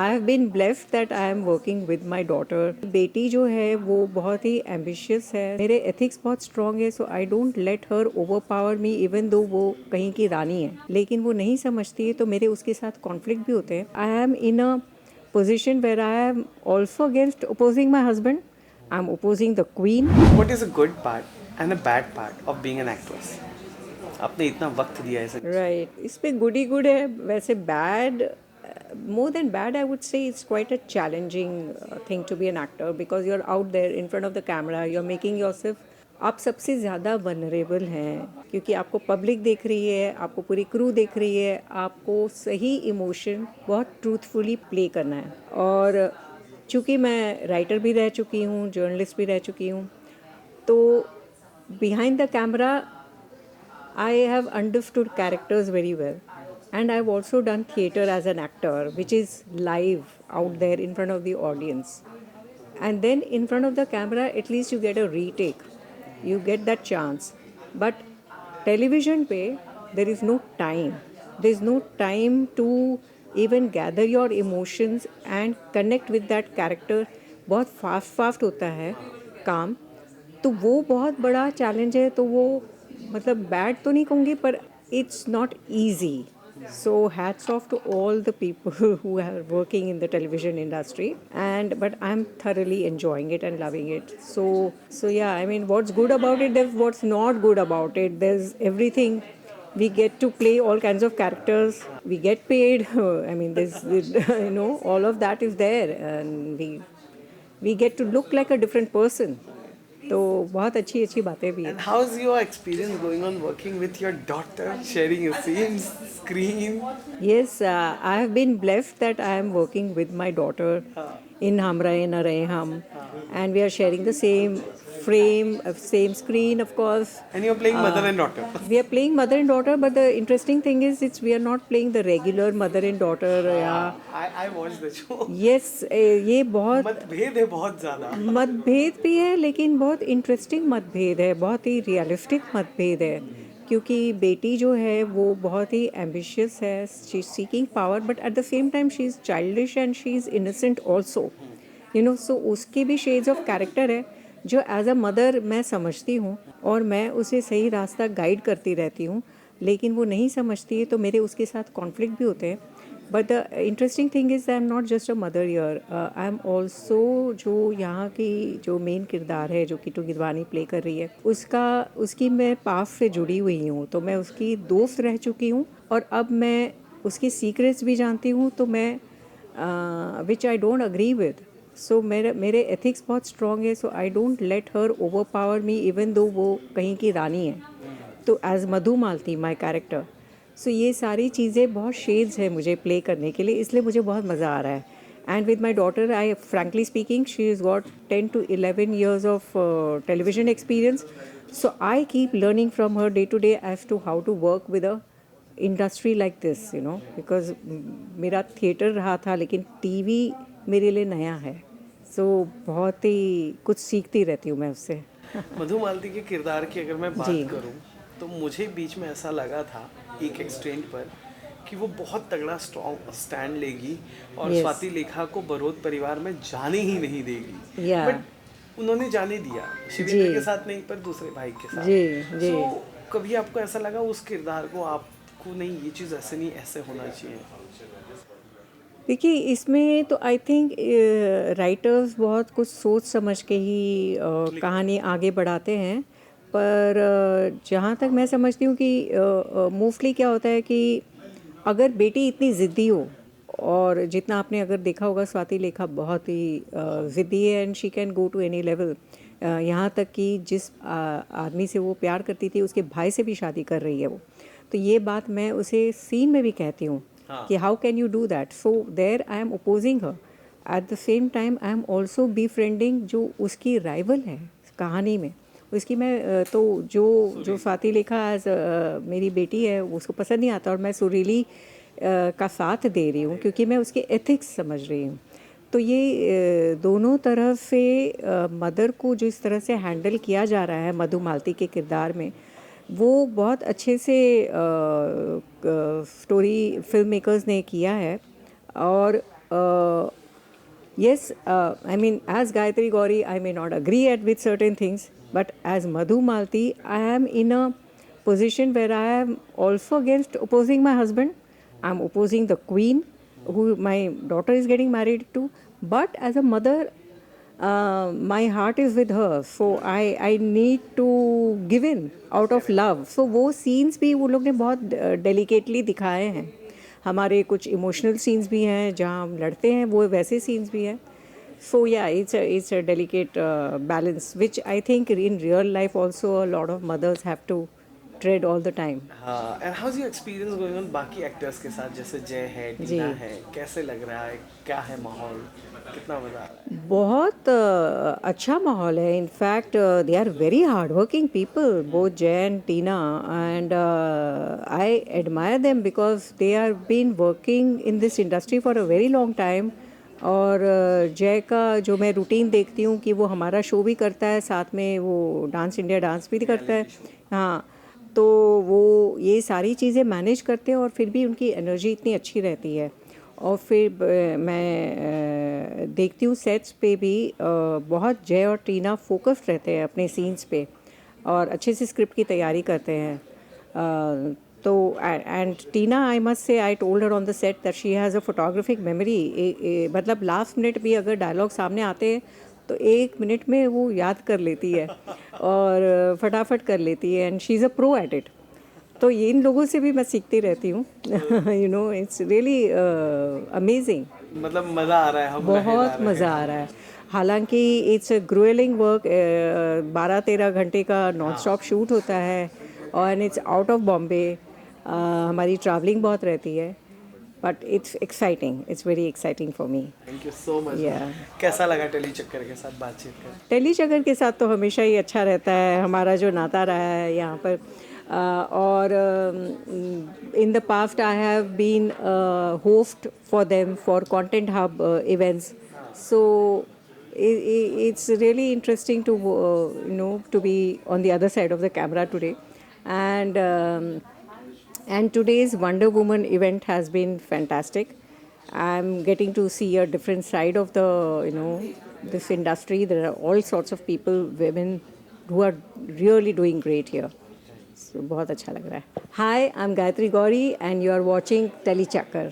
I have been blessed that I am working with my daughter. बेटी जो है वो बहुत ही एम्बिशियस है. मेरे एथिक्स बहुत स्ट्रॉन्ग है, so I don't let her overpower me even though वो कहीं की रानी है. लेकिन वो नहीं समझती है तो मेरे उसके साथ कॉन्फ्लिक्ट भी होते हैं. I am in a position where I am also against opposing my husband. I'm opposing the queen. What is a good part and a bad part of being an actress? आपने इतना वक्त दिया है इसे. Right. इसमें good ही good है. वैसे bad, more than bad, I would say it's quite a challenging thing to be an actor because you're out there in front of the camera. You're making yourself. आप सबसे ज़्यादा vulnerable हैं क्योंकि आपको public देख रही है, आपको पूरी क्रू देख रही है, आपको सही इमोशन बहुत ट्रूथफुली प्ले करना है. और चूँकि मैं राइटर भी रह चुकी हूँ, जर्नलिस्ट भी रह चुकी हूँ, तो behind the camera I have understood characters very well. And I've also done theatre as an actor, which is live out there in front of the audience. And then in front of the camera, at least you get a retake. You get that chance. But television pe, there is no time. There is no time to even gather your emotions and connect with that character. बहुत fast होता है काम. तो वो बहुत बड़ा challenge है. तो वो मतलब बैड तो नहीं कहूँगी पर it's not easy. So hats off to all the people who are working in the television industry, and but I'm thoroughly enjoying it and loving it. So yeah, I mean, what's good about it, there's what's not good about it. There's everything. We get to play all kinds of characters. We get paid. I mean, there's all of that is there, and we get to look like a different person. तो बहुत अच्छी अच्छी बातें भी हैं. And how's your experience going on working with your daughter, sharing a same screen? Yes, I have been blessed that I am working with my daughter in Hum Rahe Na Rahe Hum, and we are sharing the same frame, same screen, of course. And you're playing mother and daughter. We are playing mother and daughter, but the interesting thing is we are not playing the regular mother and daughter. I watched the show. Yes, ये बहुत मतभेद है बहुत ज़्यादा. मतभेद भी है, लेकिन बहुत इंटरेस्टिंग मतभेद है, बहुत ही रियलिस्टिक मतभेद है. क्योंकि बेटी जो है वो बहुत ही एम्बिशियस है. She is seeking power, but at the same time she is childish and she is innocent also. So उसके भी शेड्स ऑफ कैरेक्टर है जो एज अ मदर मैं समझती हूँ और मैं उसे सही रास्ता गाइड करती रहती हूँ. लेकिन वो नहीं समझती है तो मेरे उसके साथ कॉन्फ्लिक्ट भी होते हैं. But the interesting thing is I am not just a mother year. I am also जो यहाँ की जो मेन किरदार है जो किट्टू गिदवानी प्ले कर रही है उसकी मैं पास से जुड़ी हुई हूँ. तो मैं उसकी दोस्त रह चुकी हूँ और अब मैं उसकी सीक्रेट्स भी जानती हूँ. तो मैं which I don't agree with. So मेरे एथिक्स बहुत स्ट्रॉन्ग है. So I don't let her overpower me even though वो कहीं की रानी है. तो as Madhu Malti my character. सो ये सारी चीज़ें बहुत शेड्स है मुझे प्ले करने के लिए, इसलिए मुझे बहुत मज़ा आ रहा है. And with my daughter, I frankly speaking, she is got 10 to 11 years of television experience. So I keep learning from her day to day as to how to work with a industry like this, because मेरा theatre रहा था लेकिन TV मेरे लिए नया है. सो बहुत ही कुछ सीखती रहती हूँ मैं उससे. मधु मालती के किरदार की अगर मैं बात जी. करूं तो मुझे बीच में ऐसा लगा था एक एक्सटेंट पर कि वो बहुत तगड़ा स्ट्रॉन्ग स्टैंड लेगी और Yes. स्वाति लेखा को बरोद परिवार में जाने ही नहीं देगी. Yeah. बट उन्होंने जाने दिया, शिवेंद्र के साथ नहीं पर दूसरे भाई के साथ. जी. So, कभी आपको ऐसा लगा उस किरदार को आपको नहीं ये चीज़ ऐसे नहीं ऐसे होना चाहिए? देखिए, इसमें तो आई थिंक राइटर्स बहुत कुछ सोच समझ के ही कहानी आगे बढ़ाते हैं. पर जहाँ तक मैं समझती हूँ कि मोस्टली क्या होता है कि अगर बेटी इतनी ज़िद्दी हो, और जितना आपने अगर देखा होगा स्वाति लेखा बहुत ही ज़िद्दी है and she can go to any level. यहाँ तक कि जिस आदमी से वो प्यार करती थी उसके भाई से भी शादी कर रही है वो. तो ये बात मैं उसे सीन में भी कहती हूँ कि how can you do that. So there I am opposing her. At the same time I am also befriending जो उसकी राइवल है कहानी में. उसकी मैं तो जो स्वाति लेखा एज मेरी बेटी है उसको पसंद नहीं आता और मैं सुरीली का साथ दे रही हूँ क्योंकि मैं उसके एथिक्स समझ रही हूँ. तो ये दोनों तरफ से मदर को जो इस तरह से हैंडल किया जा रहा है मधु मालती के किरदार में, वो बहुत अच्छे से स्टोरी फिल्म मेकर्स ने किया है. और yes, I mean, as Gayatri Gauri, I may not agree with certain things, but as Madhu Malti, I am in a position where I am also against opposing my husband. I'm opposing the queen, who my daughter is getting married to. But as a mother, my heart is with her, so I need to give in out of love. So वो scenes भी वो लोग ने बहुत delicately दिखाए हैं. हमारे कुछ इमोशनल सीन्स भी हैं जहाँ हम लड़ते हैं, वो वैसे सीन्स भी हैं. सो या it's a delicate balance which I think in real life also a lot of mothers have to tread all the time. हाँ, and how's your experience going on बाकी एक्टर्स के साथ, जैसे जय है, टीना है, कैसे लग रहा है, क्या है माहौल, कितना मजा आ रहा है? बहुत अच्छा माहौल है. In fact they are very hard working people, both Jay and Tina, and I admire them because they are been working in this industry for a very long time. और जय का जो मैं रूटीन देखती हूँ कि वो हमारा शो भी करता है, साथ में वो डांस इंडिया डांस भी करता है. हाँ, तो वो ये सारी चीज़ें मैनेज करते हैं और फिर भी उनकी एनर्जी इतनी अच्छी रहती है. और फिर मैं देखती हूँ सेट्स पे भी बहुत जय और टीना फोकस्ड रहते हैं अपने सीन्स पे और अच्छे से स्क्रिप्ट की तैयारी करते हैं. तो and Tina, I must say, I told her on the set that she has a photographic memory. मतलब लास्ट मिनट भी अगर डायलॉग सामने आते हैं तो 1 मिनट में वो याद कर लेती है और फटाफट कर लेती है, and she is a pro at it. तो ये इन लोगों से भी मैं सीखती रहती हूँ. You know, it's really amazing. मतलब मजा आ रहा है, हम बहुत मज़ा आ रहा है. हालांकि इट्स ग्रोलिंग वर्क. 12-13 घंटे का नॉन स्टॉप शूट होता है और इट्स आउट ऑफ बॉम्बे. हमारी ट्रैवलिंग बहुत रहती है, but it's exciting. It's very exciting for me. Thank you so much. Yeah. कैसा लगा टेली चक्कर के साथ बातचीत कर? टेली चक्कर के साथ तो हमेशा ही अच्छा रहता है हमारा जो नाता रहा है यहाँ पर. और in the past I have been host for them for content hub events. So it's really interesting to to be on the other side of the camera today. And today's Wonder Woman event has been fantastic. I'm getting to see a different side of the this industry. There are all sorts of people, women, who are really doing great here. So बहुत अच्छा लग रहा है. Hi, I'm Gayatri Gauri and you are watching Tele Chakkar.